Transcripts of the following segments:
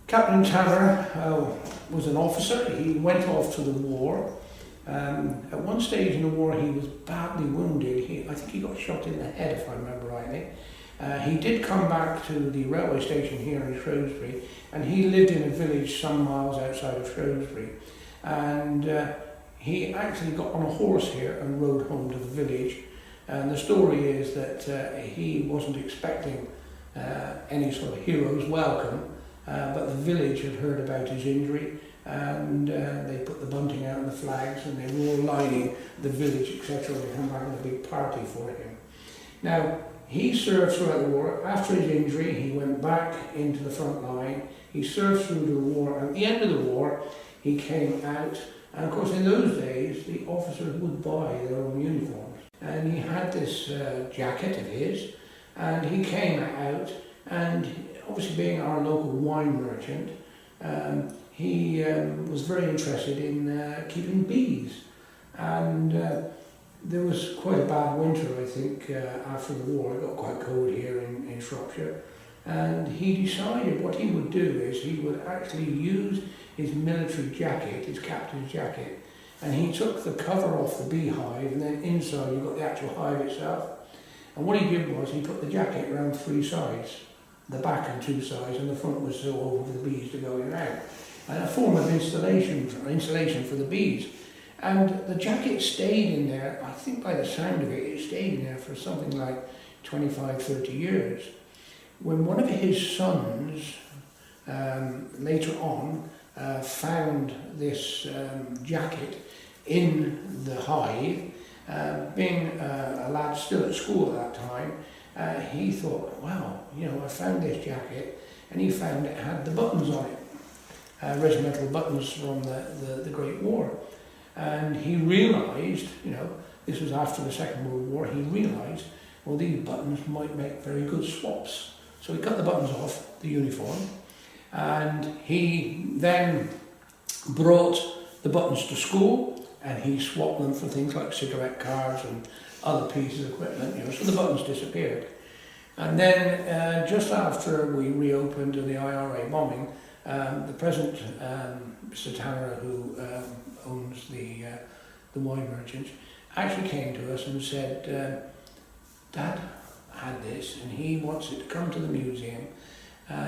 Captain Tanner was an officer. He went off to the war. At one stage in the war he was badly wounded. I think he got shot in the head, if I remember rightly. He did come back to the railway station here in Shrewsbury, and he lived in a village some miles outside of Shrewsbury. And he actually got on a horse here and rode home to the village. And the story is that he wasn't expecting any sort of hero's welcome, but the village had heard about his injury, and they put the bunting out and the flags, and they were all lining the village, etc. They come back with a big party for him. Now, he served throughout the war. After his injury, he went back into the front line. He served through the war. At the end of the war, he came out. And of course, in those days, the officers would buy their own uniforms. And he had this jacket of his, and he came out, and obviously being our local wine merchant, he was very interested in keeping bees. And there was quite a bad winter, I think, after the war. It got quite cold here in Shropshire. And he decided what he would do is he would actually use his military jacket, his captain's jacket, and he took the cover off the beehive, and then inside you got the actual hive itself. And what he did was he put the jacket around three sides, the back and two sides, and the front was so open for the bees to go in and out. And a form of insulation for the bees. And the jacket stayed in there, I think by the sound of it, it stayed in there for something like 25, 30 years. When one of his sons, later on, found this jacket in the hive, being a lad still at school at that time, he thought, wow, I found this jacket, and he found it had the buttons on it, regimental buttons from the Great War. And he realised, this was after the Second World War, he realised, well, these buttons might make very good swaps. So he cut the buttons off the uniform, and he then brought the buttons to school, and he swapped them for things like cigarette cards and other pieces of equipment, so the buttons disappeared. And then just after we reopened in the IRA bombing, the present Mr. Tanner, who owns the wine merchants, actually came to us and said, Dad had this and he wants it to come to the museum.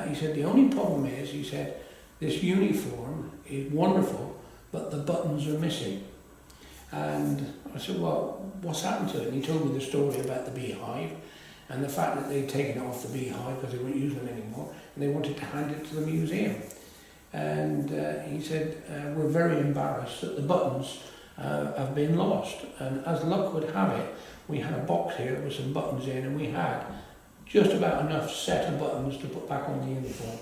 He said, the only problem is, he said, this uniform is wonderful, but the buttons are missing. And I said, well, what's happened to it? And he told me the story about the beehive and the fact that they'd taken it off the beehive because they weren't using it anymore, and they wanted to hand it to the museum. And he said, we're very embarrassed that the buttons have been lost. And as luck would have it, we had a box here with some buttons in, and we had just about enough set of buttons to put back on the uniform.